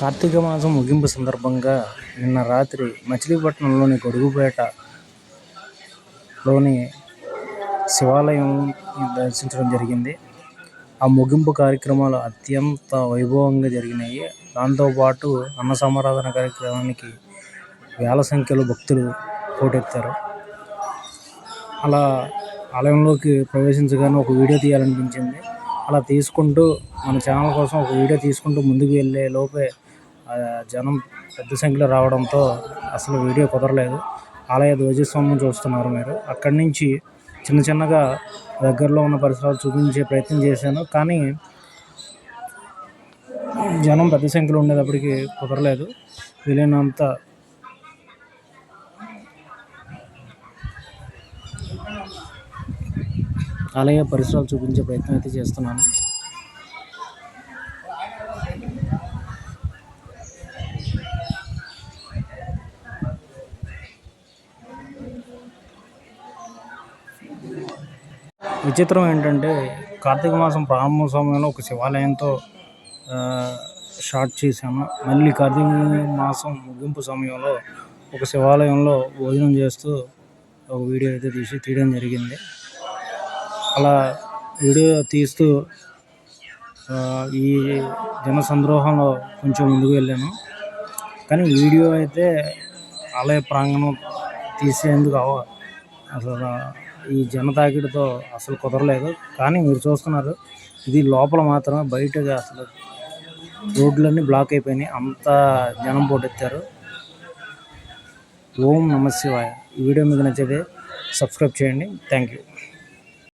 కార్తీక మాసం ముగింపు సందర్భంగా నిన్న రాత్రి మచిలీపట్నంలోని గొడుగుపేటలోని శివాలయం దర్శించడం జరిగింది. ఆ ముగింపు కార్యక్రమాలు అత్యంత వైభవంగా జరిగినాయి. దాంతోపాటు అన్న సమారాధన కార్యక్రమానికి వేల సంఖ్యలో భక్తులు పోటెత్తారు. అలా ఆలయంలోకి ప్రవేశించగానే ఒక వీడియో తీయాలనిపించింది. అలా తీసుకుంటూ మన ఛానల్ కోసం ఒక వీడియో తీసుకుంటూ ముందుకు వెళ్ళే లోపే జనం పెద్ద సంఖ్యలో రావడంతో అసలు వీడియో కుదరలేదు. ఆలయ ధ్వజస్తంభం చూస్తున్నారు మీరు. అక్కడి నుంచి చిన్నగా దగ్గరలో ఉన్న పరిసరాలు చూపించే ప్రయత్నం చేశాను. కానీ జనం పెద్ద సంఖ్యలో ఉండేటప్పటికి కుదరలేదు. వీలైనంత ఆలయ పరిసరాలు చూపించే ప్రయత్నం అయితే చేస్తున్నాను. విచిత్రం ఏంటంటే కార్తీక మాసం ప్రారంభ సమయంలో ఒక శివాలయంతో షార్ట్ చేశాను. మళ్ళీ కార్తీక మాసం ముగింపు సమయంలో ఒక శివాలయంలో భోజనం చేస్తూ ఒక వీడియో అయితే తీయడం జరిగింది. అలా వీడియో తీస్తూ ఈ జన సంద్రోహంలో కొంచెం ముందుకు వెళ్ళాను. కానీ వీడియో అయితే ఆలయ ప్రాంగణం తీసేందుకు అసలు ఈ జన తాకిడితో అసలు కుదరలేదు. కానీ మీరు చూస్తున్నారు, ఇది లోపల మాత్రమే, బయటగా అసలు రోడ్లన్నీ బ్లాక్ అయిపోయినాయి. అంత జనం పోటెత్తారు. ఓం నమః శివాయ. ఈ వీడియో మీకు నచ్చితే సబ్స్క్రైబ్ చేయండి. Thank you.